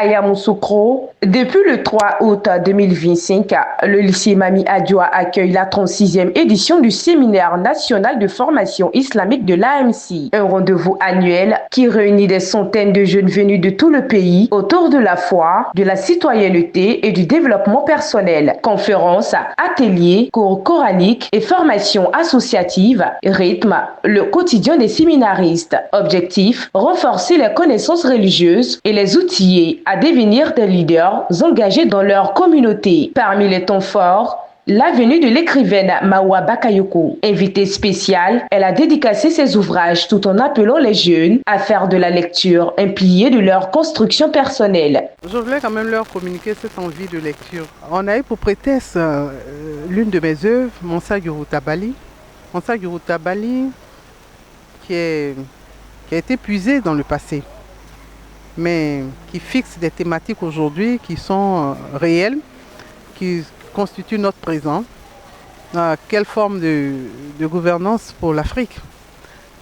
à Yamoussoukro. Depuis le 3 août 2025, le lycée Mami Adjoa accueille la 36e édition du séminaire national de formation islamique de l'AMC, un rendez-vous annuel qui réunit des centaines de jeunes venus de tout le pays autour de la foi, de la citoyenneté et du développement personnel. Conférences, ateliers, cours coraniques et formations associatives rythment le quotidien des séminaristes. Objectif, renforcer les connaissances religieuses et les outiller à devenir des leaders engagés dans leur communauté. Parmi les temps forts, la venue de l'écrivaine Mawa Bakayoko. Invitée spéciale, elle a dédicacé ses ouvrages tout en appelant les jeunes à faire de la lecture un pilier de leur construction personnelle. Je voulais quand même leur communiquer cette envie de lecture. On a eu pour prétexte l'une de mes œuvres, Monsa Gurutabali. Monsa Gurutabali qui a été puisée dans le passé, mais qui fixe des thématiques aujourd'hui qui sont réelles, qui constituent notre présent. Quelle forme de gouvernance pour l'Afrique,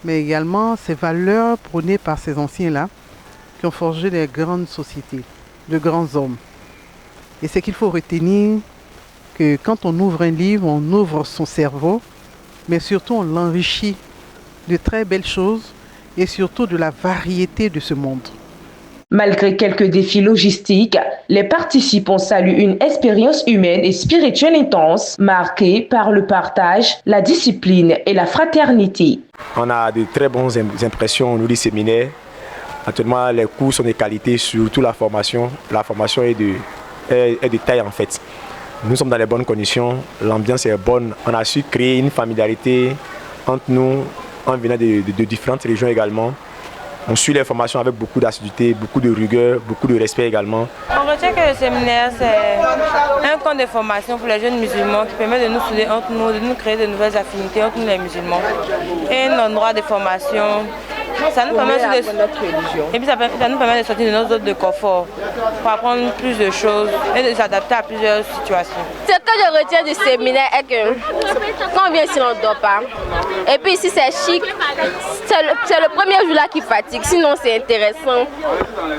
mais également ces valeurs prônées par ces anciens-là qui ont forgé des grandes sociétés, de grands hommes. Et c'est qu'il faut retenir que quand on ouvre un livre, on ouvre son cerveau, mais surtout on l'enrichit de très belles choses et surtout de la variété de ce monde. Malgré quelques défis logistiques, les participants saluent une expérience humaine et spirituelle intense, marquée par le partage, la discipline et la fraternité. On a de très bonnes impressions au niveau du séminaire. Actuellement, les cours sont de qualité, surtout la formation. La formation est de taille en fait. Nous sommes dans les bonnes conditions, l'ambiance est bonne. On a su créer une familiarité entre nous, en venant de différentes régions également. On suit les formations avec beaucoup d'assiduité, beaucoup de rigueur, beaucoup de respect également. On retient que le séminaire, c'est un camp de formation pour les jeunes musulmans qui permet de nous souder entre nous, de nous créer de nouvelles affinités entre nous les musulmans. Et un endroit de formation, ça nous permet ça nous permet de sortir de nos zones de confort pour apprendre plus de choses et de s'adapter à plusieurs situations. Ce que je retiens du séminaire est que quand on vient ici, on ne dort pas. Et puis ici, c'est chic. C'est le premier jour là qui fatigue. Sinon, c'est intéressant.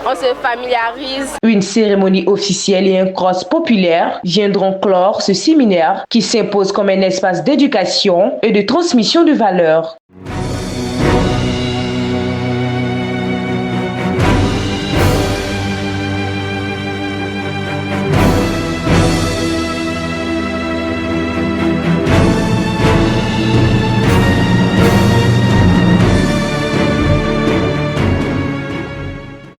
On se familiarise. Une cérémonie officielle et un cross populaire viendront clore ce séminaire qui s'impose comme un espace d'éducation et de transmission de valeurs.